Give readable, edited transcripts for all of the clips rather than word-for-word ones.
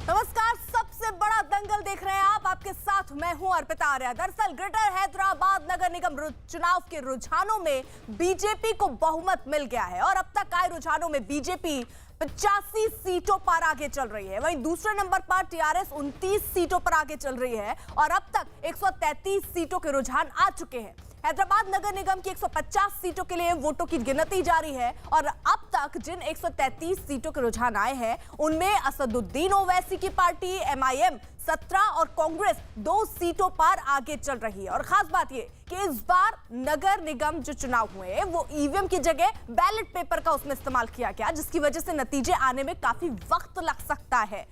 नमस्कार, सबसे बड़ा दंगल देख रहे हैं आप। आपके साथ मैं हूं अर्पिता आर्या। दरअसल ग्रेटर हैदराबाद नगर निगम चुनाव के रुझानों में बीजेपी को बहुमत मिल गया है और अब तक आए रुझानों में बीजेपी 85 सीटों पर आगे चल रही है। वहीं दूसरे नंबर पर टीआरएस 29 सीटों पर आगे चल रही है और अब तक 133 सीटों के रुझान आ चुके हैं। हैदराबाद नगर निगम की 150 सीटों के लिए वोटों की गिनती जारी है और अब तक जिन 133 सीटों के रुझान आए हैं उनमें असदुद्दीन ओवैसी की पार्टी एमआईएम 17 और कांग्रेस 2 सीटों पर आगे चल रही है। और खास बात यह कि इस बार नगर निगम जो चुनाव हुए वो ईवीएम की जगह बैलेट पेपर का उसमें इस्तेमाल किया गया, जिसकी वजह से नतीजे आने में काफी वक्त लग सकता है।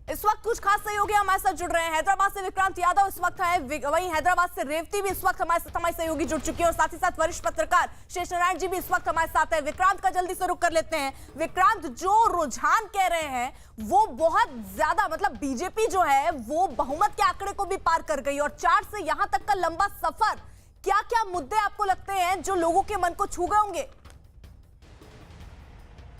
इस वक्त कुछ खास सहयोगी हमारे साथ जुड़ रहे हैं। हैदराबाद से विक्रांत यादव इस वक्त है, वहीं हैदराबाद से रेवती भी इस वक्त हमारे सहयोगी जुड़ चुकी है और साथ ही साथ वरिष्ठ पत्रकार शेष नारायण जी भी इस वक्त हमारे साथ है। विक्रांत का जल्दी से रुख कर लेते हैं। विक्रांत, जो रुझान कह रहे हैं वो बहुत ज्यादा, मतलब बीजेपी जो है वो बहुमत के आंकड़े को भी पार कर गई और 4 से यहां तक का लंबा सफर, क्या क्या मुद्दे आपको लगते हैं जो लोगों के मन को छू गए होंगे?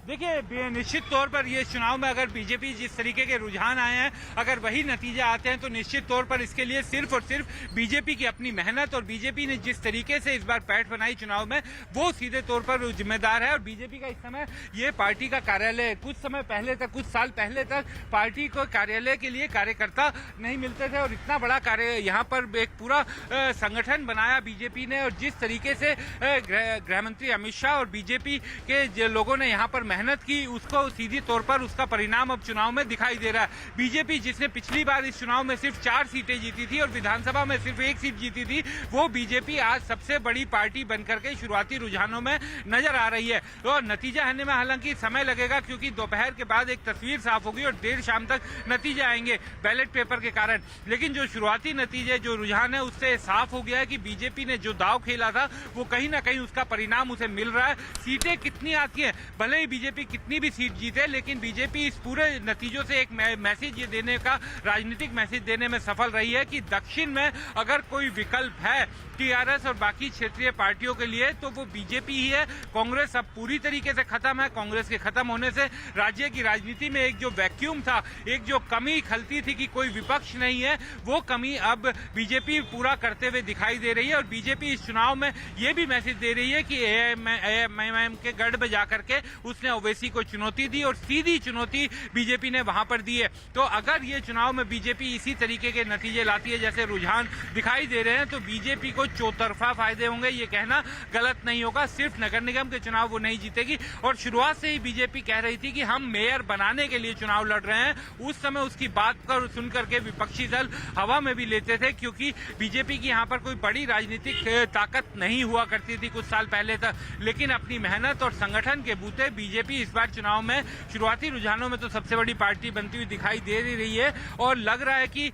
देखिए, निश्चित तौर पर ये चुनाव में अगर बीजेपी जिस तरीके के रुझान आए हैं, अगर वही नतीजे आते हैं तो निश्चित तौर पर इसके लिए सिर्फ और सिर्फ बीजेपी की अपनी मेहनत और बीजेपी ने जिस तरीके से इस बार पैठ बनाई चुनाव में वो सीधे तौर पर जिम्मेदार है। और बीजेपी का इस समय ये पार्टी का कार्यालय है। कुछ समय पहले तक, कुछ साल पहले तक पार्टी को कार्यालय के लिए कार्यकर्ता नहीं मिलते थे और इतना बड़ा कार्य यहाँ पर एक पूरा संगठन बनाया बीजेपी ने। और जिस तरीके से गृह मंत्री अमित शाह और बीजेपी के लोगों ने यहाँ पर मेहनत की, उसको सीधी तौर पर उसका परिणाम अब चुनाव में दिखाई दे रहा है। बीजेपी जिसने पिछली बार इस चुनाव में सिर्फ 4 सीटें जीती थी और विधानसभा में सिर्फ 1 सीट जीती थी, वो बीजेपी आज सबसे बड़ी पार्टी बनकर के शुरुआती रुझानों में नजर आ रही है। तो नतीजा आने में हालांकि समय लगेगा क्योंकि दोपहर के बाद एक तस्वीर साफ होगी और देर शाम तक नतीजे आएंगे बैलेट पेपर के कारण। लेकिन जो शुरुआती नतीजे, जो रुझान है, उससे साफ हो गया है कि बीजेपी ने जो दाव खेला था वो कहीं ना कहीं उसका परिणाम उसे मिल रहा है। सीटें कितनी आती है, भले ही बीजेपी कितनी भी सीट जीते, लेकिन बीजेपी इस पूरे नतीजों से एक मैसेज ये देने का, राजनीतिक मैसेज देने में सफल रही है कि दक्षिण में अगर कोई विकल्प है टीआरएस और बाकी क्षेत्रीय पार्टियों के लिए तो वो बीजेपी ही है। कांग्रेस अब पूरी तरीके से खत्म है। कांग्रेस के खत्म होने से राज्य की राजनीति में एक जो वैक्यूम था, एक जो कमी खलती थी कि कोई विपक्ष नहीं है, वो कमी अब बीजेपी पूरा करते हुए दिखाई दे रही है। और बीजेपी इस चुनाव में ये भी मैसेज दे रही है कि एआईएमआईएम के गढ़ में जाकर के उसने ओवैसी को चुनौती दी और सीधी चुनौती बीजेपी ने वहां पर दी है। तो अगर ये चुनाव में बीजेपी इसी तरीके के नतीजे लाती है जैसे रुझान दिखाई दे रहे हैं तो बीजेपी को चौतरफा फायदे होंगे, ये कहना गलत नहीं होगा। सिर्फ नगर निगम के चुनाव वो नहीं जीतेगी और शुरुआत से ही बीजेपी कह रही थी कि हम मेयर बनाने के लिए चुनाव लड़ रहे हैं। उस समय उसकी बात कर सुनकर के विपक्षी दल हवा में भी लेते थे क्योंकि बीजेपी की यहाँ पर कोई बड़ी राजनीतिक ताकत नहीं हुआ करती थी कुछ साल पहले तक। लेकिन अपनी मेहनत और संगठन के बूते बीजेपी इस बार चुनाव में शुरुआती रुझानों में तो सबसे बड़ी पार्टी बनती हुई दिखाई दे रही है और लग रहा है कि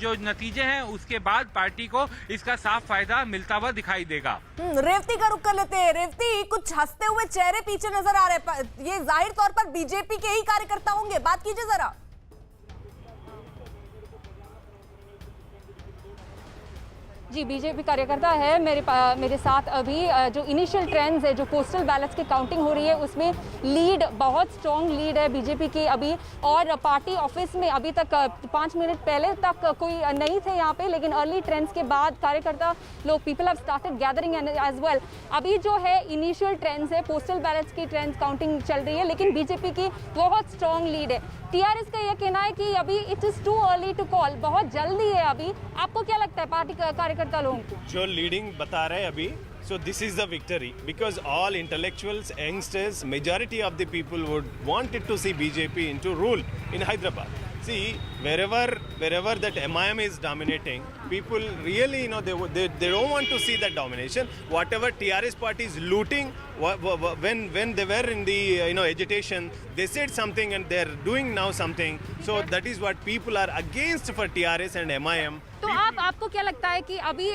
जो नतीजे हैं उसके बाद पार्टी को इसका साफ फायदा मिलता हुआ दिखाई देगा। रेवती का रुख कर लेते हैं। रेवती, कुछ हंसते हुए चेहरे पीछे नजर आ रहे हैं, ये जाहिर तौर पर बीजेपी के ही कार्यकर्ता होंगे, बात कीजिए जरा। जी, बीजेपी कार्यकर्ता है मेरे साथ। अभी जो इनिशियल ट्रेंड्स है, जो पोस्टल बैलेट्स की काउंटिंग हो रही है उसमें लीड, बहुत स्ट्रॉन्ग लीड है बीजेपी की अभी। और पार्टी ऑफिस में अभी तक 5 मिनट पहले तक कोई नहीं थे यहाँ पे, लेकिन अर्ली ट्रेंड्स के बाद कार्यकर्ता लोग, people have started gathering as well. अभी जो है इनिशियल ट्रेंड्स है, पोस्टल बैलेट्स की ट्रेंड्स काउंटिंग चल रही है, लेकिन बीजेपी की बहुत स्ट्रॉन्ग लीड है। टीआरएस का यह कहना है कि अभी it is too early to call, बहुत जल्दी है अभी। आपको क्या लगता है पार्टी कार्यकर्ता लोगों को जो लीडिंग बता रहे हैं अभी? So this is the victory because all intellectuals, youngsters, majority of the people would wanted to see BJP into rule in Hyderabad. See, wherever that MIM is dominating, people really, they don't want to see that domination. Whatever TRS party is looting, when they were in the agitation, they said something and they're doing now something. So that is what people are against for TRS and MIM. तो आपको क्या लगता है कि अभी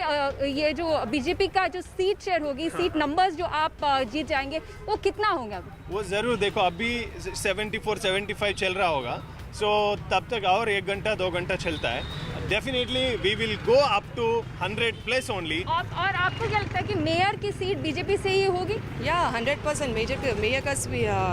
ये जो BJP का जो सीट शेयर होगी, सीट नंबर्स जो आप जीत जाएंगे, वो कितना होगा? वो जरूर, देखो अभी 74-75 चल रहा होगा। सो तब तक और 1 घंटा 2 घंटा चलता है। definitely we will go up to 100 plus only. और आपको क्या लगता है कि मेयर की सीट बीजेपी से ही होगी? या 100% मेयर का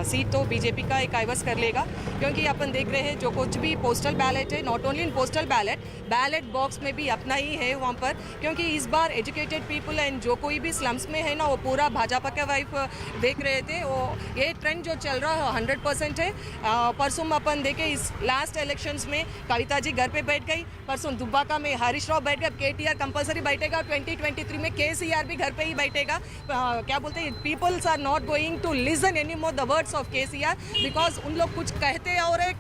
सीट तो बीजेपी का एक कायवस कर लेगा, क्योंकि अपन देख रहे हैं जो कुछ भी पोस्टल बैलेट है, not only in postal ballot box में भी अपना ही है वहाँ पर, क्योंकि इस बार एजुकेटेड पीपल एंड जो कोई भी स्लम्स में है ना वो पूरा भाजपा का वाइफ देख रहे थे। वो ये ट्रेंड जो चल रहा है 100% है। परसों अपन देखे इस लास्ट इलेक्शंस में कविता जी घर पे बैठ गई, परसों दुब्बाका में हरीश राव बैठ गए, केटीआर कंपलसरी बैठेगा, 2023 में केसीआर भी घर पे ही बैठेगा। क्या बोलते हैं, peoples are not going to listen any more the words of KCR, because उन लोग कुछ कहते और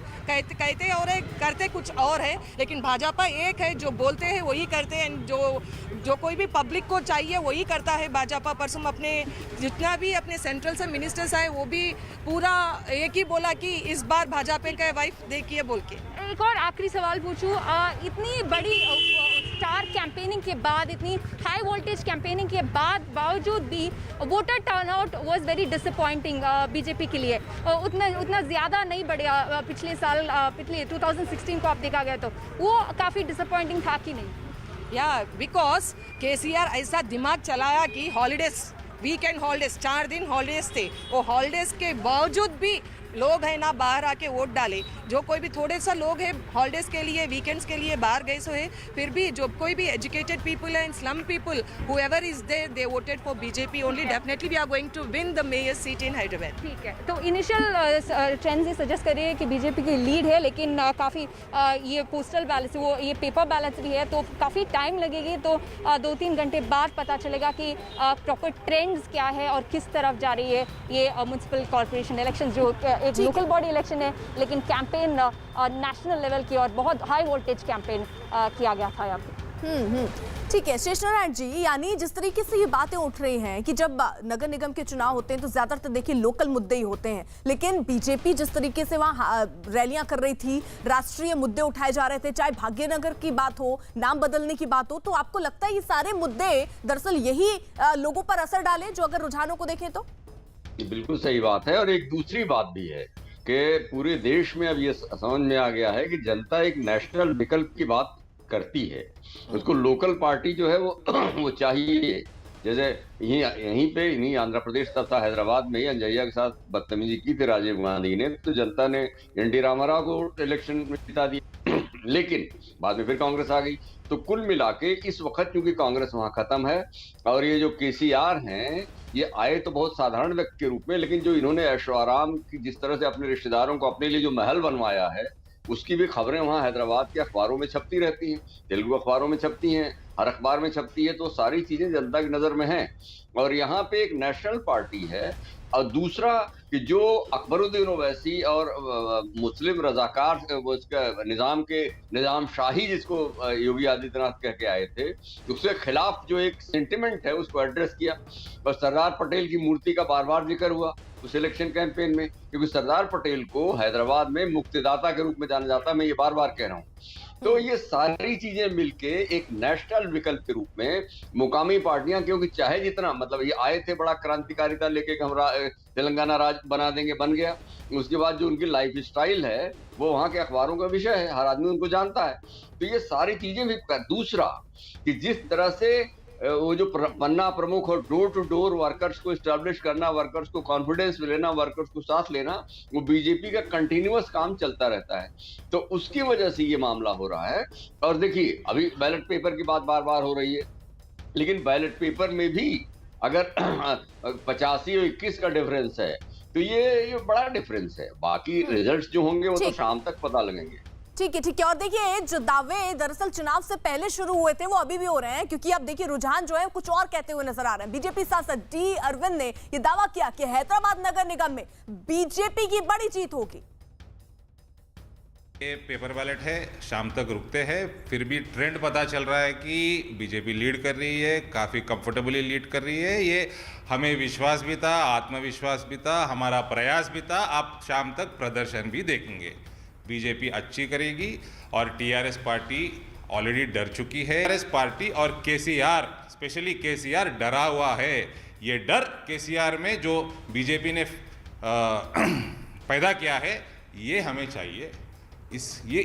करते कुछ और है। लेकिन भाजपा एक है, जो बोलते हैं वही करते हैं, जो कोई भी पब्लिक को चाहिए वही करता है भाजपा। परसों अपने जितना भी अपने सेंट्रल से मिनिस्टर्स आए वो भी पूरा एक ही बोला कि इस बार भाजपा का वाइफ देखिए बोल के। एक और आखिरी सवाल पूछूं, इतनी बड़ी स्टार कैंपेनिंग के बाद, इतनी हाई वोल्टेज कैंपेनिंग के बावजूद भी voter turnout was very disappointing BJP के लिए। उतना ज़्यादा नहीं बढ़ा पिछले साल, पिछले 2016 को आप देखा गया तो वो काफ़ी डिसअपॉइंटिंग था कि नहीं? या बिकॉज केसीआर ऐसा दिमाग चलाया कि हॉलीडेज, वीकेंड हॉलीडेज, 4 दिन हॉलीडेज थे, वो हॉलीडेज के बावजूद भी लोग हैं ना बाहर आके वोट डाले। जो कोई भी थोड़े सा लोग हैं हॉलीडेज के लिए, वीकेंड्स के लिए बाहर गए सो है, फिर भी जो कोई भी educated people and slum people whoever is there, they voted for BJP only. Definitely we are going to win the mayor seat in Hyderabad. ठीक है, तो इनिशियल ट्रेंड्स ये सजेस्ट कर रही है कि बीजेपी की लीड है, लेकिन काफ़ी ये पोस्टल बैलेट, वो ये पेपर बैलेट भी है, तो काफ़ी टाइम लगेगी। तो 2-3 घंटे बाद पता चलेगा कि प्रॉपर ट्रेंड्स क्या है और किस तरफ जा रही है ये म्युनिसिपल कॉर्पोरेशन इलेक्शन, जो एक लोकल बॉडी इलेक्शन है, लेकिन कैंपेन नेशनल लेवल की और बहुत हाई वोल्टेज कैंपेन किया गया था यहाँ पे। ठीक है शेष नारायण जी, यानी जिस तरीके से ये बातें उठ रही हैं कि जब नगर निगम के चुनाव होते हैं तो ज्यादातर देखिए लोकल मुद्दे ही होते हैं, लेकिन बीजेपी जिस तरीके से वहां रैलियां कर रही थी, राष्ट्रीय मुद्दे उठाए जा रहे थे, चाहे भाग्यनगर की बात हो, नाम बदलने की बात हो, तो आपको लगता है ये सारे मुद्दे दरअसल यही लोगों पर असर डाले जो अगर रुझानों को देखें तो? बिल्कुल सही बात है। और एक दूसरी बात भी है कि पूरे देश में अब ये समझ में आ गया है कि जनता एक नेशनल विकल्प की बात करती है, उसको लोकल पार्टी जो है वो चाहिए। जैसे यहीं पे इन्हीं आंध्र प्रदेश तथा हैदराबाद में ही अंजैया के साथ बदतमीजी की थी राजीव गांधी ने, तो जनता ने एनटी रामाराव को इलेक्शन में जिता दिया, लेकिन बाद में फिर कांग्रेस आ गई। तो कुल मिला के इस वक्त क्योंकि कांग्रेस वहां खत्म है, और ये जो केसीआर हैं ये आए तो बहुत साधारण व्यक्ति के रूप में, लेकिन जो इन्होंने ऐशो आराम की जिस तरह से अपने रिश्तेदारों को अपने लिए जो महल बनवाया है, उसकी भी खबरें वहां हैदराबाद के अखबारों में छपती रहती हैं, तेलुगु अखबारों में छपती हैं, हर अखबार में छपती है। तो सारी चीजें जनता की नजर में हैं। और यहाँ पे एक नेशनल पार्टी है, और दूसरा कि जो अकबरुद्दीन ओवैसी और मुस्लिम रजाकार उसका निजाम शाही जिसको योगी आदित्यनाथ कह के आए थे, उसके खिलाफ जो एक सेंटिमेंट है उसको एड्रेस किया। और सरदार पटेल की मूर्ति का बार बार जिक्र हुआ उस इलेक्शन कैंपेन में, क्योंकि सरदार पटेल को हैदराबाद में मुक्तिदाता के रूप में जाना जाता है, मैं ये बार बार कह रहा हूँ। तो ये सारी चीजें मिलके एक नेशनल विकल्प के रूप में मुकामी पार्टियां, क्योंकि चाहे जितना मतलब ये आए थे बड़ा क्रांतिकारिता लेके हम तेलंगाना राज बना देंगे, बन गया, उसके बाद जो उनकी लाइफ स्टाइल है वो वहां के अखबारों का विषय है, हर आदमी उनको जानता है। तो ये सारी चीजें भी। दूसरा कि जिस तरह से वो जो पन्ना प्रमुख और डोर टू डोर वर्कर्स को एस्टैब्लिश करना, वर्कर्स को कॉन्फिडेंस में लेना, वर्कर्स को साथ लेना, वो बीजेपी का कंटिन्यूअस काम चलता रहता है। तो उसकी वजह से ये मामला हो रहा है। और देखिए अभी बैलेट पेपर की बात बार बार हो रही है, लेकिन बैलेट पेपर में भी अगर 85 और 21 का डिफरेंस है तो ये बड़ा डिफरेंस है। बाकी रिजल्ट्स जो होंगे वो तो शाम तक पता लगेंगे। ठीक है। और देखिए जो दावे दरअसल चुनाव से पहले शुरू हुए थे वो अभी भी हो रहे हैं, क्योंकि अब देखिए रुझान जो है कुछ और कहते हुए नजर आ रहे हैं। बीजेपी सांसद डी अरविंद ने यह दावा किया कि हैदराबाद नगर निगम में बीजेपी की बड़ी जीत होगी। ये पेपर बैलेट है, शाम तक रुकते हैं, फिर भी ट्रेंड पता चल रहा है कि बीजेपी लीड कर रही है, काफ़ी कंफर्टेबली लीड कर रही है। ये हमें विश्वास भी था, आत्मविश्वास भी था, हमारा प्रयास भी था। आप शाम तक प्रदर्शन भी देखेंगे, बीजेपी अच्छी करेगी। और टीआरएस पार्टी ऑलरेडी डर चुकी है। टीआरएस पार्टी और केसीआर, स्पेशली केसीआर डरा हुआ है। ये डर केसीआर में जो बीजेपी ने पैदा किया है, ये हमें चाहिए। ये